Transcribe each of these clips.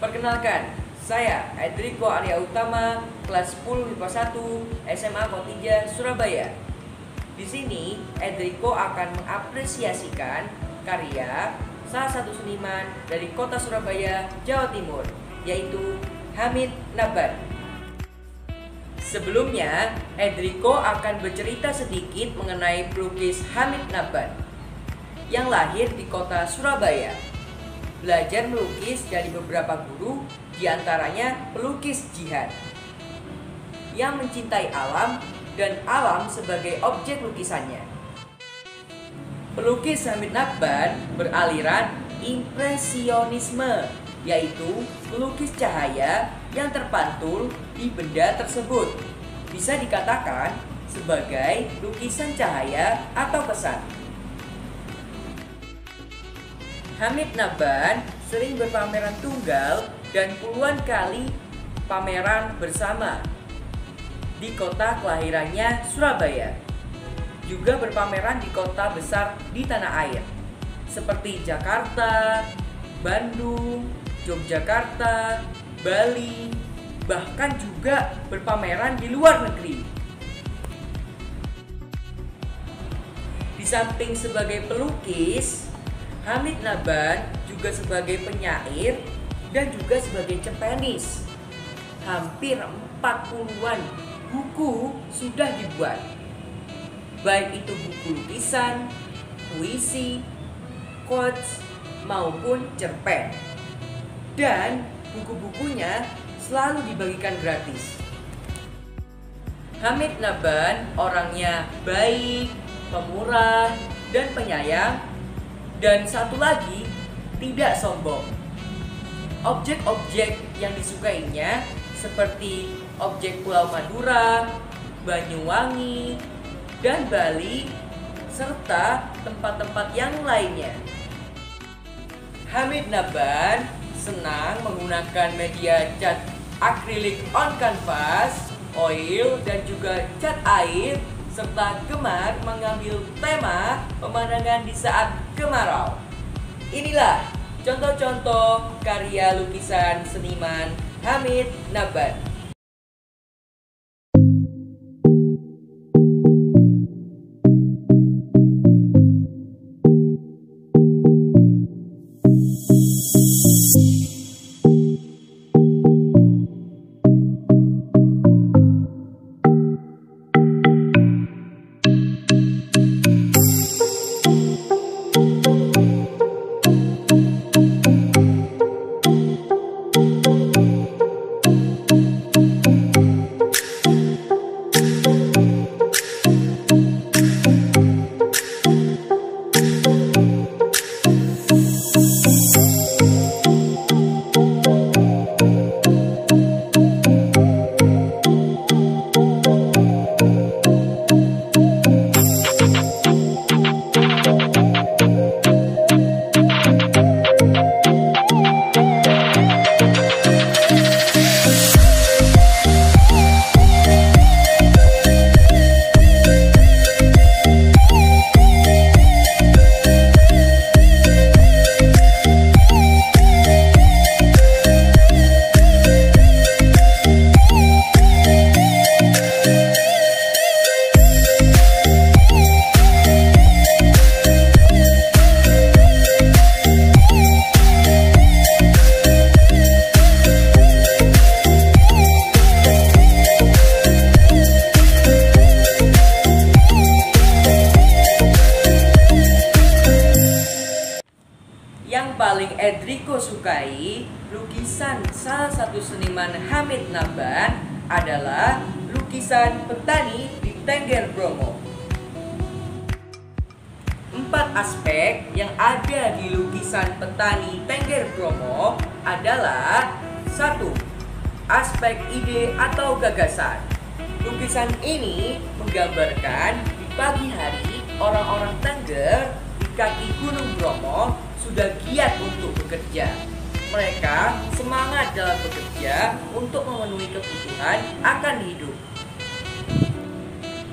Perkenalkan, saya Edriko Arya Utama, kelas 10 MIPA 1, SMA Kotija, Surabaya. Di sini, Edriko akan mengapresiasikan karya salah satu seniman dari kota Surabaya, Jawa Timur, yaitu Hamid Naban. Sebelumnya, Edriko akan bercerita sedikit mengenai pelukis Hamid Naban yang lahir di kota Surabaya. Belajar melukis dari beberapa guru, diantaranya pelukis Jihan yang mencintai alam dan alam sebagai objek lukisannya. Pelukis Hamid Naban beraliran impresionisme, yaitu melukis cahaya yang terpantul di benda tersebut. Bisa dikatakan sebagai lukisan cahaya atau kesan. Hamid Naban sering berpameran tunggal dan puluhan kali pameran bersama di kota kelahirannya, Surabaya. Juga berpameran di kota besar di tanah air seperti Jakarta, Bandung, Yogyakarta, Bali, bahkan juga berpameran di luar negeri. Di samping sebagai pelukis, Hamid Naban juga sebagai penyair dan juga sebagai cepenis. Hampir 40-an buku sudah dibuat, baik itu buku lukisan, puisi, quotes, maupun cerpen. Dan buku-bukunya selalu dibagikan gratis. Hamid Naban orangnya baik, pemurah, dan penyayang. Dan satu lagi, tidak sombong. Objek-objek yang disukainya seperti objek Pulau Madura, Banyuwangi, dan Bali, serta tempat-tempat yang lainnya. Hamid Naban senang menggunakan media cat akrilik on canvas, oil, dan juga cat air, serta gemar mengambil tema pemandangan di saat kemarau. Inilah contoh-contoh karya lukisan seniman Hamid Naban. Yang paling Edriko sukai lukisan salah satu seniman Hamid Naban adalah lukisan petani di Tengger Bromo. 4 aspek yang ada di lukisan petani Tengger Bromo adalah: 1. Aspek ide atau gagasan. Lukisan ini menggambarkan di pagi hari orang-orang Tengger di kaki Gunung Bromo sudah giat untuk bekerja. Mereka semangat dalam bekerja untuk memenuhi kebutuhan akan hidup.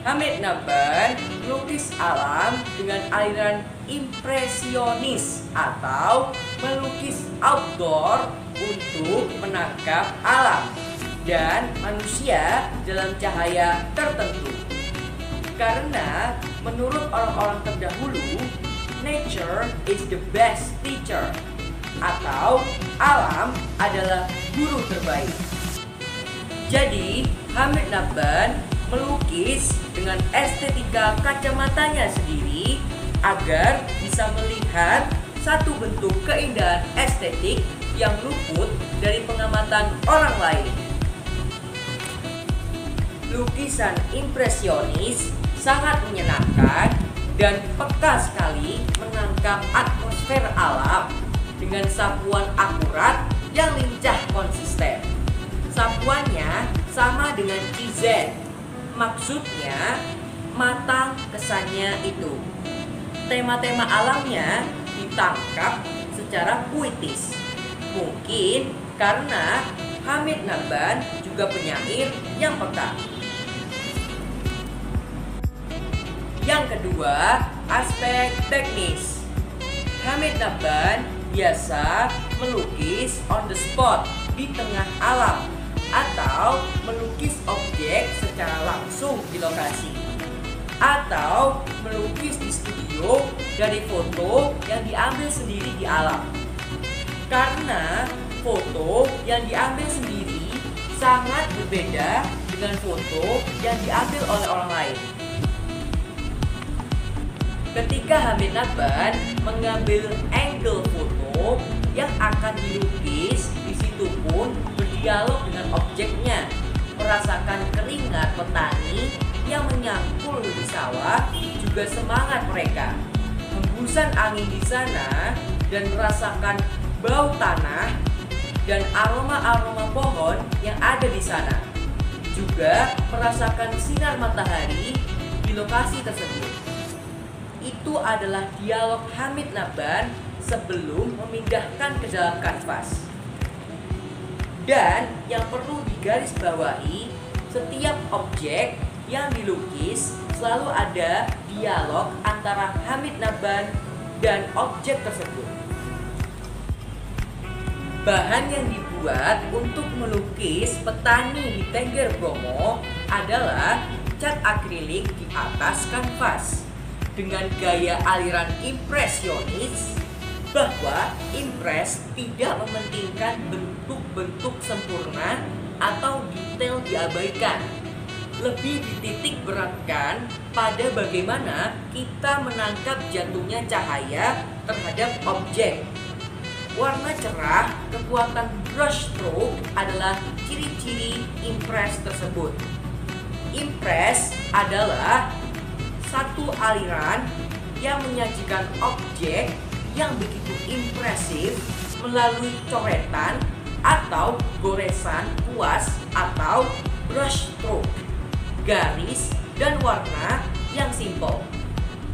Hamid Naban melukis alam dengan aliran impresionis atau melukis outdoor untuk menangkap alam dan manusia dalam cahaya tertentu. Karena menurut orang-orang terdahulu, nature is the best teacher, atau alam adalah guru terbaik. Jadi, Hamid Nabban melukis dengan estetika kacamatanya sendiri agar bisa melihat satu bentuk keindahan estetik yang luput dari pengamatan orang lain. Lukisan impresionis sangat menyenangkan dan peka sekali menangkap atmosfer alam dengan sapuan akurat yang lincah konsisten. Sapuannya sama dengan CZ, maksudnya matang kesannya itu. Tema-tema alamnya ditangkap secara puitis. Mungkin karena Hamid Nabban juga penyair yang peka. Yang kedua, aspek teknis. Hamid Nabban biasa melukis on the spot di tengah alam atau melukis objek secara langsung di lokasi, atau melukis di studio dari foto yang diambil sendiri di alam. Karena foto yang diambil sendiri sangat berbeda dengan foto yang diambil oleh orang lain. Ketika Hamid Nabban mengambil angle foto yang akan dilukis, di situ pun berdialog dengan objeknya, merasakan keringat petani yang menyangkul di sawah, juga semangat mereka, hembusan angin di sana, dan merasakan bau tanah dan aroma-aroma pohon yang ada di sana. Juga merasakan sinar matahari di lokasi tersebut. Itu adalah dialog Hamid Nabban sebelum memindahkan ke dalam kanvas. Dan yang perlu digarisbawahi, setiap objek yang dilukis selalu ada dialog antara Hamid Nabban dan objek tersebut. Bahan yang dibuat untuk melukis petani di Tengger Bromo adalah cat akrilik di atas kanvas dengan gaya aliran impresionis, bahwa impres tidak mementingkan bentuk-bentuk sempurna atau detail diabaikan. Lebih dititik beratkan pada bagaimana kita menangkap jatuhnya cahaya terhadap objek. Warna cerah, kekuatan brush stroke adalah ciri-ciri impres tersebut. Impres adalah satu aliran yang menyajikan objek yang begitu impresif melalui coretan atau goresan kuas atau brush stroke, garis dan warna yang simpel,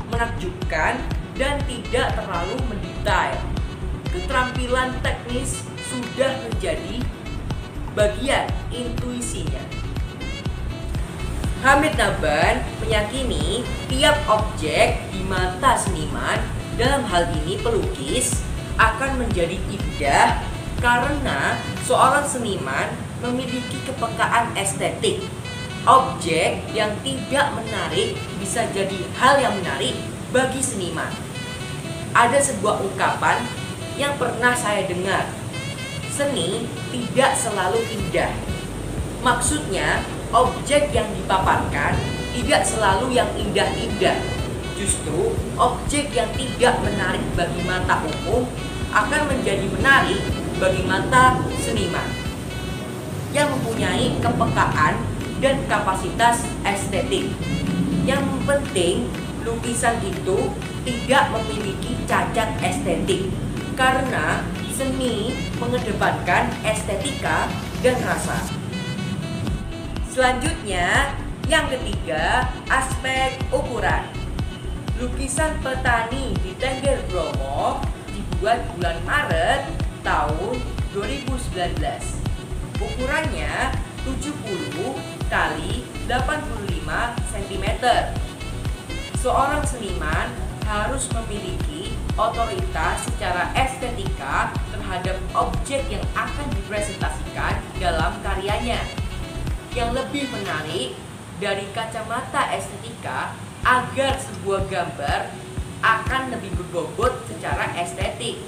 menakjubkan dan tidak terlalu mendetail. Keterampilan teknis sudah menjadi bagian intuisinya. Hamid Nabban meyakini tiap objek di mata seniman, dalam hal ini pelukis, akan menjadi indah karena seorang seniman memiliki kepekaan estetik. Objek yang tidak menarik bisa jadi hal yang menarik bagi seniman. Ada sebuah ungkapan yang pernah saya dengar, seni tidak selalu indah. Maksudnya, objek yang dipaparkan tidak selalu yang indah-indah. Justru, objek yang tidak menarik bagi mata umum akan menjadi menarik bagi mata seniman yang mempunyai kepekaan dan kapasitas estetik. Yang penting, lukisan itu tidak memiliki cacat estetik, karena seni mengedepankan estetika dan rasa. Selanjutnya, yang ketiga, aspek ukuran. Lukisan petani di Tengger Bromo dibuat bulan Maret tahun 2019. Ukurannya 70 kali 85 cm. Seorang seniman harus memiliki otoritas secara estetika terhadap objek yang akan dipresentasikan dalam karyanya. Yang lebih menarik dari kacamata estetika agar sebuah gambar akan lebih berbobot secara estetik.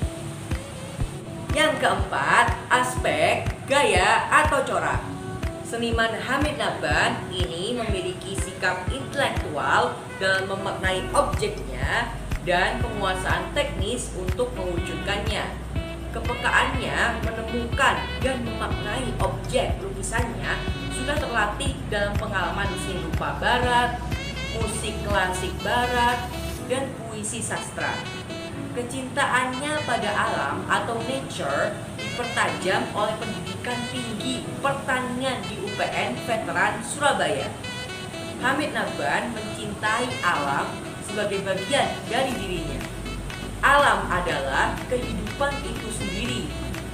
Yang keempat, aspek, gaya, atau corak. Seniman Hamid Nabban ini memiliki sikap intelektual dalam memaknai objeknya dan penguasaan teknis untuk mewujudkannya. Kepekaannya menemukan dan memaknai objek lukisannya sudah terlatih dalam pengalaman seni rupa barat, musik klasik barat, dan puisi sastra. Kecintaannya pada alam atau nature dipertajam oleh pendidikan tinggi pertanian di UPN Veteran Surabaya. Hamid Nabban mencintai alam sebagai bagian dari dirinya. Alam adalah kehidupan itu sendiri,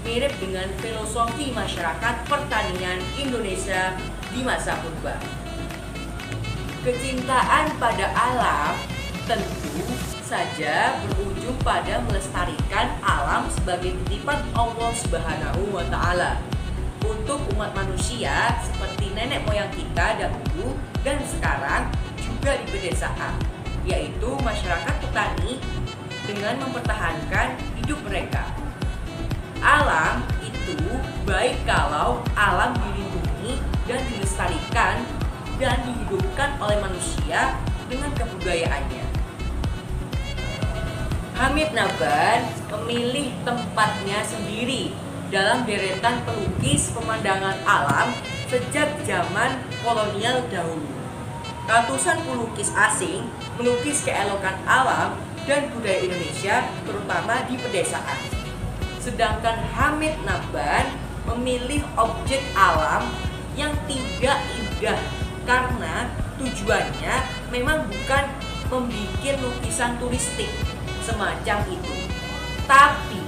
mirip dengan filosofi masyarakat pertanian Indonesia di masa purba. Kecintaan pada alam tentu saja berujung pada melestarikan alam sebagai titipan Allah Subhanahu wa Ta'ala untuk umat manusia seperti nenek moyang kita dahulu dan sekarang juga di pedesaan, yaitu masyarakat petani dengan mempertahankan hidup mereka. Alam itu baik kalau alam dilindungi dan dilestarikan dan dihidupkan oleh manusia dengan kebudayaannya. Hamid Nabban memilih tempatnya sendiri dalam deretan pelukis pemandangan alam sejak zaman kolonial dahulu. Ratusan pelukis asing melukis keelokan alam dan budaya Indonesia terutama di pedesaan. Sedangkan Hamid Nabban memilih objek alam yang tidak indah karena tujuannya memang bukan membuat lukisan turistik semacam itu. Tapi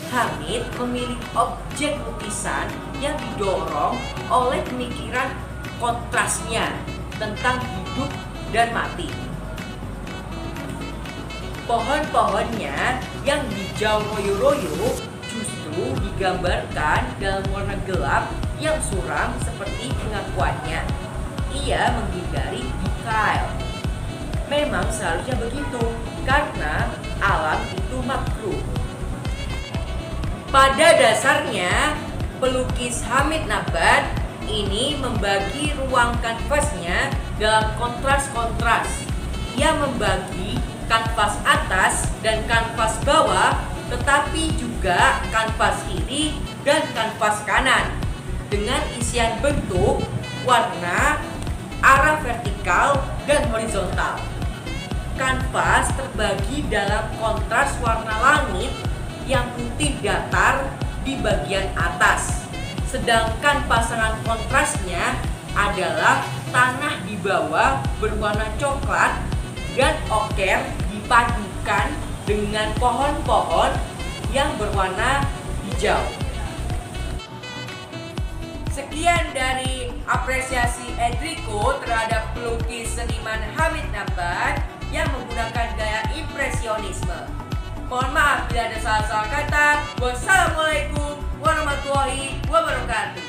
Hamid memilih objek lukisan yang didorong oleh pemikiran kontrasnya tentang hidup dan mati. Pohon-pohonnya yang hijau royo-royo justru digambarkan dalam warna gelap yang suram seperti pengakuannya. Ia menghindari detail. Memang seharusnya begitu, karena alam itu makruh. Pada dasarnya, pelukis Hamid Nabban ini membagi ruang kanvasnya dalam kontras-kontras. Ia membagi kanvas atas dan kanvas bawah, tetapi juga kanvas kiri dan kanvas kanan dengan isian bentuk, warna, arah vertikal dan horizontal. Kanvas terbagi dalam kontras warna langit yang putih datar di bagian atas, sedangkan pasangan kontrasnya adalah tanah di bawah berwarna coklat dan oker dipadukan dengan pohon-pohon yang berwarna hijau. Sekian dari apresiasi Edrico terhadap pelukis seniman Hamid Nabban yang menggunakan gaya impresionisme. Mohon maaf bila ada salah-salah kata. Wassalamualaikum warahmatullahi wabarakatuh.